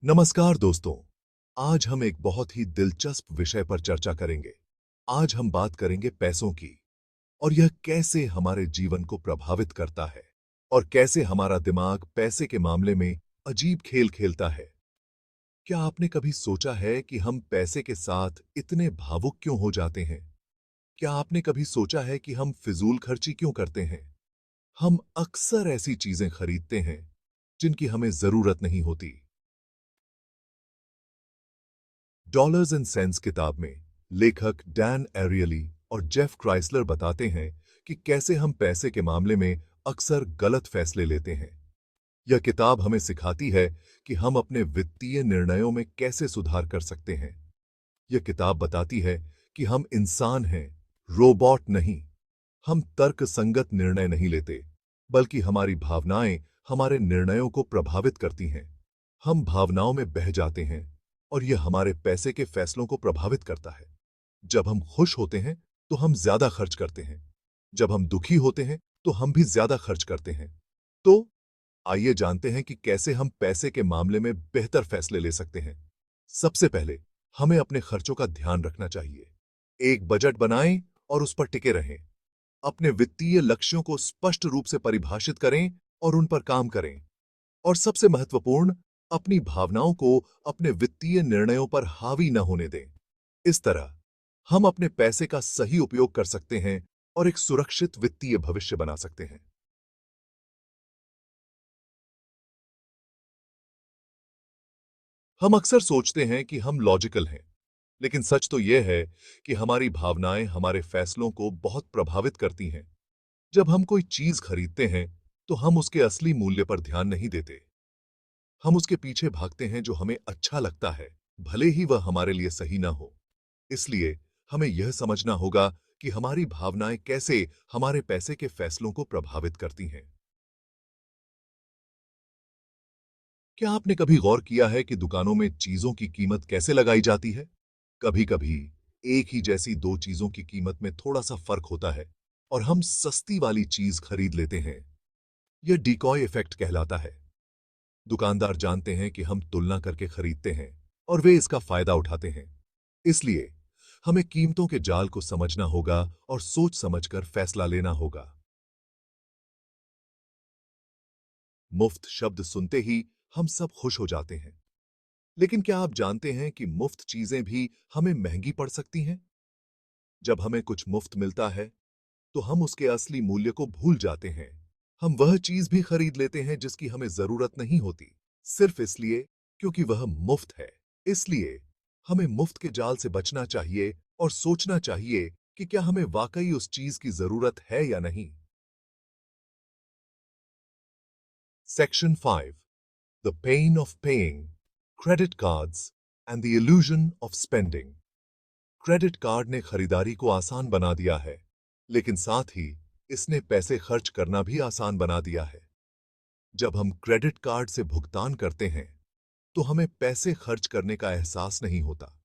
नमस्कार दोस्तों। आज हम एक बहुत ही दिलचस्प विषय पर चर्चा करेंगे। आज हम बात करेंगे पैसों की और यह कैसे हमारे जीवन को प्रभावित करता है और कैसे हमारा दिमाग पैसे के मामले में अजीब खेल खेलता है। क्या आपने कभी सोचा है कि हम पैसे के साथ इतने भावुक क्यों हो जाते हैं? क्या आपने कभी सोचा है कि हम फिजूल खर्ची क्यों करते हैं? हम अक्सर ऐसी चीजें खरीदते हैं जिनकी हमें जरूरत नहीं होती। डॉलर्स एंड सेंस किताब में लेखक डैन एरियली और जेफ क्राइसलर बताते हैं कि कैसे हम पैसे के मामले में अक्सर गलत फैसले लेते हैं। यह किताब हमें सिखाती है कि हम अपने वित्तीय निर्णयों में कैसे सुधार कर सकते हैं। यह किताब बताती है कि हम इंसान हैं, रोबोट नहीं। हम तर्कसंगत निर्णय नहीं लेते, बल्कि हमारी भावनाएं हमारे निर्णयों को प्रभावित करती हैं। हम भावनाओं में बह जाते हैं और यह हमारे पैसे के फैसलों को प्रभावित करता है। जब हम खुश होते हैं तो हम ज्यादा खर्च करते हैं। जब हम दुखी होते हैं तो हम भी ज्यादा खर्च करते हैं। तो आइए जानते हैं कि कैसे हम पैसे के मामले में बेहतर फैसले ले सकते हैं। सबसे पहले हमें अपने खर्चों का ध्यान रखना चाहिए। एक बजट बनाएं और उस पर टिके रहें। अपने वित्तीय लक्ष्यों को स्पष्ट रूप से परिभाषित करें और उन पर काम करें। और सबसे महत्वपूर्ण, अपनी भावनाओं को अपने वित्तीय निर्णयों पर हावी न होने दें। इस तरह हम अपने पैसे का सही उपयोग कर सकते हैं और एक सुरक्षित वित्तीय भविष्य बना सकते हैं। हम अक्सर सोचते हैं कि हम लॉजिकल हैं, लेकिन सच तो यह है कि हमारी भावनाएं हमारे फैसलों को बहुत प्रभावित करती हैं। जब हम कोई चीज खरीदते हैं तो हम उसके असली मूल्य पर ध्यान नहीं देते। हम उसके पीछे भागते हैं जो हमें अच्छा लगता है, भले ही वह हमारे लिए सही ना हो। इसलिए हमें यह समझना होगा कि हमारी भावनाएं कैसे हमारे पैसे के फैसलों को प्रभावित करती हैं। क्या आपने कभी गौर किया है कि दुकानों में चीजों की कीमत कैसे लगाई जाती है? कभी-कभी एक ही जैसी दो चीजों की कीमत में थोड़ा सा फर्क होता है और हम सस्ती वाली चीज खरीद लेते हैं। यह डिकॉय इफेक्ट कहलाता है। दुकानदार जानते हैं कि हम तुलना करके खरीदते हैं और वे इसका फायदा उठाते हैं। इसलिए हमें कीमतों के जाल को समझना होगा और सोच समझकर फैसला लेना होगा। मुफ्त शब्द सुनते ही हम सब खुश हो जाते हैं, लेकिन क्या आप जानते हैं कि मुफ्त चीजें भी हमें महंगी पड़ सकती हैं? जब हमें कुछ मुफ्त मिलता है तो हम उसके असली मूल्य को भूल जाते हैं। हम वह चीज भी खरीद लेते हैं जिसकी हमें जरूरत नहीं होती, सिर्फ इसलिए क्योंकि वह मुफ्त है। इसलिए हमें मुफ्त के जाल से बचना चाहिए और सोचना चाहिए कि क्या हमें वाकई उस चीज की जरूरत है या नहीं। Section 5, the pain of paying, credit cards and the illusion of spending. Credit card ने खरीदारी को आसान बना दिया है, लेकिन साथ ही इसने पैसे खर्च करना भी आसान बना दिया है। जब हम क्रेडिट कार्ड से भुगतान करते हैं तो हमें पैसे खर्च करने का एहसास नहीं होता।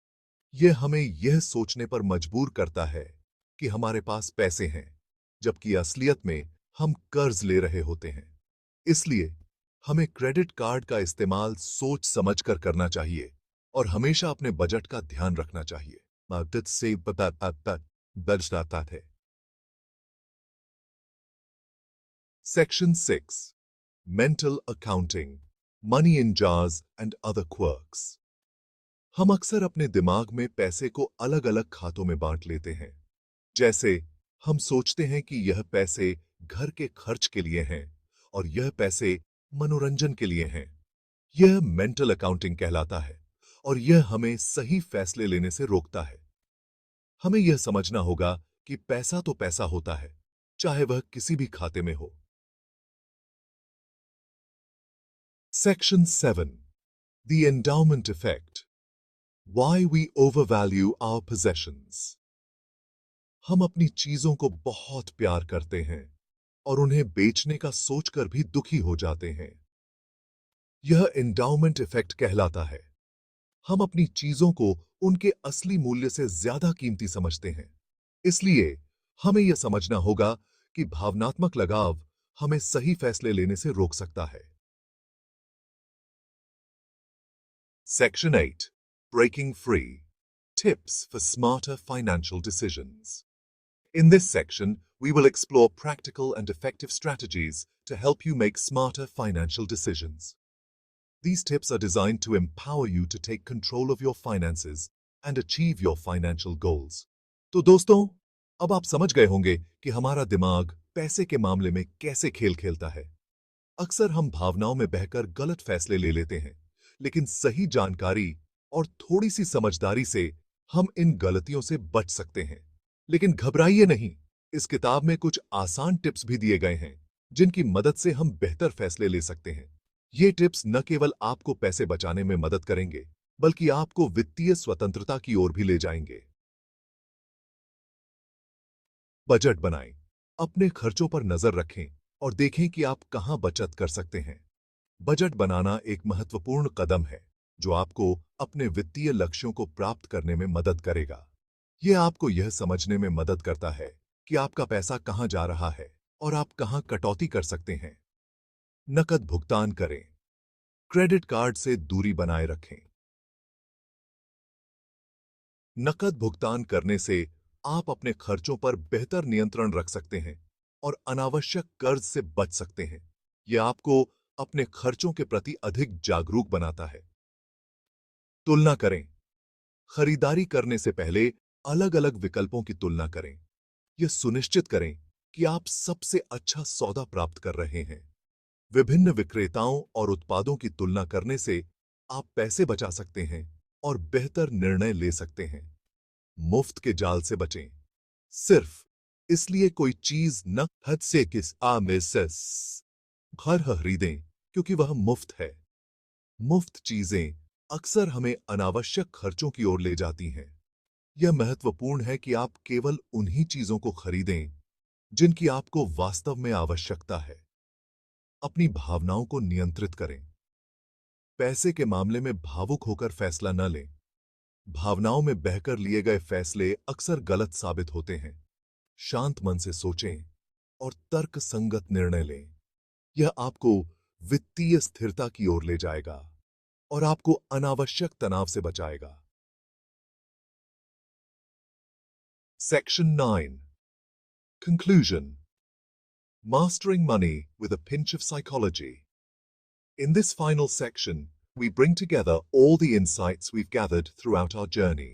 यह हमें यह सोचने पर मजबूर करता है कि हमारे पास पैसे हैं, जबकि असलियत में हम कर्ज ले रहे होते हैं। इसलिए हमें क्रेडिट कार्ड का इस्तेमाल सोच समझकर करना चाहिए और हमेशा अपने बजट का ध्यान रखना चाहिए। मदद से बताता दर्ज आता है। Section 6, mental accounting, money in jars and other quirks. हम अक्सर अपने दिमाग में पैसे को अलग-अलग खातों में बांट लेते हैं। जैसे हम सोचते हैं कि यह पैसे घर के खर्च के लिए हैं और यह पैसे मनोरंजन के लिए हैं। यह मेंटल अकाउंटिंग कहलाता है और यह हमें सही फैसले लेने से रोकता है। हमें यह समझना होगा कि पैसा तो पैसा होता है, चाहे वह किसी भी खाते में हो। Section 7, the endowment effect, why we overvalue our possessions। हम अपनी चीजों को बहुत प्यार करते हैं और उन्हें बेचने का सोचकर भी दुखी हो जाते हैं। यह एंडाउमेंट इफेक्ट कहलाता है। हम अपनी चीजों को उनके असली मूल्य से ज्यादा कीमती समझते हैं। इसलिए हमें यह समझना होगा कि भावनात्मक लगाव हमें सही फैसले लेने से रोक सकता है। Section 8. Breaking Free. Tips for Smarter Financial Decisions. In this section, we will explore practical and effective strategies to help you make smarter financial decisions. These tips are designed to empower you to take control of your finances and achieve your financial goals. तो दोस्तों, अब आप समझ गए होंगे कि हमारा दिमाग पैसे के मामले में कैसे खेल खेलता है। अक्सर हम भावनाओं में बहकर गलत फैसले ले लेते हैं, लेकिन सही जानकारी और थोड़ी सी समझदारी से हम इन गलतियों से बच सकते हैं। लेकिन घबराइए नहीं, इस किताब में कुछ आसान टिप्स भी दिए गए हैं, जिनकी मदद से हम बेहतर फैसले ले सकते हैं। ये टिप्स न केवल आपको पैसे बचाने में मदद करेंगे, बल्कि आपको वित्तीय स्वतंत्रता की ओर भी ले जाएंगे। बजट बनाएं, अपने खर्चों पर नजर रखें और देखें कि आप कहां बचत कर सकते हैं। बजट बनाना एक महत्वपूर्ण कदम है, जो आपको अपने वित्तीय लक्ष्यों को प्राप्त करने में मदद करेगा। यह आपको यह समझने में मदद करता है कि आपका पैसा कहां जा रहा है और आप कहां कटौती कर सकते हैं। नकद भुगतान करें, क्रेडिट कार्ड से दूरी बनाए रखें। नकद भुगतान करने से आप अपने खर्चों पर बेहतर नियंत्रण रख सकते हैं और अनावश्यक कर्ज से बच सकते हैं। यह आपको अपने खर्चों के प्रति अधिक जागरूक बनाता है। तुलना करें, खरीदारी करने से पहले अलग-अलग विकल्पों की तुलना करें। यह सुनिश्चित करें कि आप सबसे अच्छा सौदा प्राप्त कर रहे हैं। विभिन्न विक्रेताओं और उत्पादों की तुलना करने से आप पैसे बचा सकते हैं और बेहतर निर्णय ले सकते हैं। मुफ्त के जाल से बचें। सिर्फ इसलिए कोई चीज न हद से किस आमेसस घर खरीदें क्योंकि वह मुफ्त है। मुफ्त चीजें अक्सर हमें अनावश्यक खर्चों की ओर ले जाती हैं। यह महत्वपूर्ण है कि आप केवल उन्हीं चीजों को खरीदें जिनकी आपको वास्तव में आवश्यकता है। अपनी भावनाओं को नियंत्रित करें। पैसे के मामले में भावुक होकर फैसला न लें। भावनाओं में बहकर लिए गए फैसले अक्सर गलत साबित होते हैं। शांत मन से सोचें और तर्कसंगत निर्णय लें। यह आपको वित्तीय स्थिरता की ओर ले जाएगा और आपको अनावश्यक तनाव से बचाएगा। Section 9. Conclusion. Mastering Money with a Pinch of Psychology. In this final section, we bring together all the insights we've gathered throughout our journey.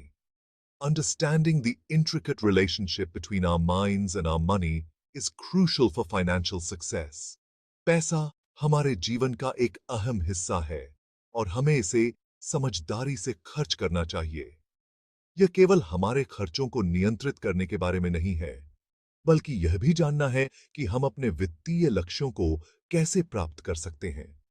Understanding the intricate relationship between our minds and our money is crucial for financial success. पैसा हमारे जीवन का एक अहम हिस्सा है और हमें इसे समझदारी से खर्च करना चाहिए। यह केवल हमारे खर्चों को नियंत्रित करने के बारे में नहीं है, बल्कि यह भी जानना है कि हम अपने वित्तीय लक्ष्यों को कैसे प्राप्त कर सकते हैं।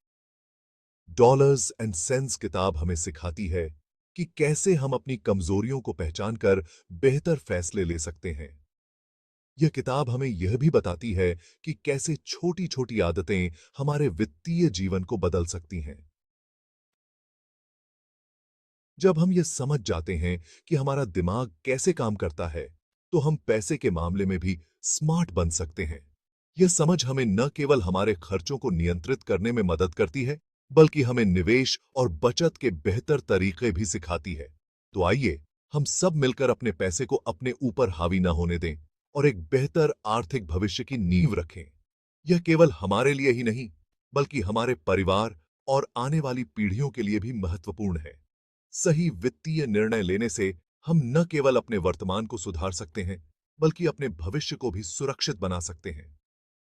डॉलर्स एंड सेंस किताब हमें सिखाती है कि कैसे हम अपनी कमजोरियों को पहचानकर बेहतर फैसले ले सकते हैं। यह किताब हमें यह भी बताती है कि कैसे छोटी-छोटी आदतें हमारे वित्तीय जीवन को बदल सकती हैं। जब हम यह समझ जाते हैं कि हमारा दिमाग कैसे काम करता है, तो हम पैसे के मामले में भी स्मार्ट बन सकते हैं। यह समझ हमें न केवल हमारे खर्चों को नियंत्रित करने में मदद करती है, बल्कि हमें निवेश और बचत के बेहतर तरीके भी सिखाती है। तो आइए, हम सब मिलकर अपने पैसे को अपने ऊपर हावी न होने दें और एक बेहतर आर्थिक भविष्य की नींव रखें। यह केवल हमारे लिए ही नहीं, बल्कि हमारे परिवार और आने वाली पीढ़ियों के लिए भी महत्वपूर्ण है। सही वित्तीय निर्णय लेने से हम न केवल अपने वर्तमान को सुधार सकते हैं, बल्कि अपने भविष्य को भी सुरक्षित बना सकते हैं।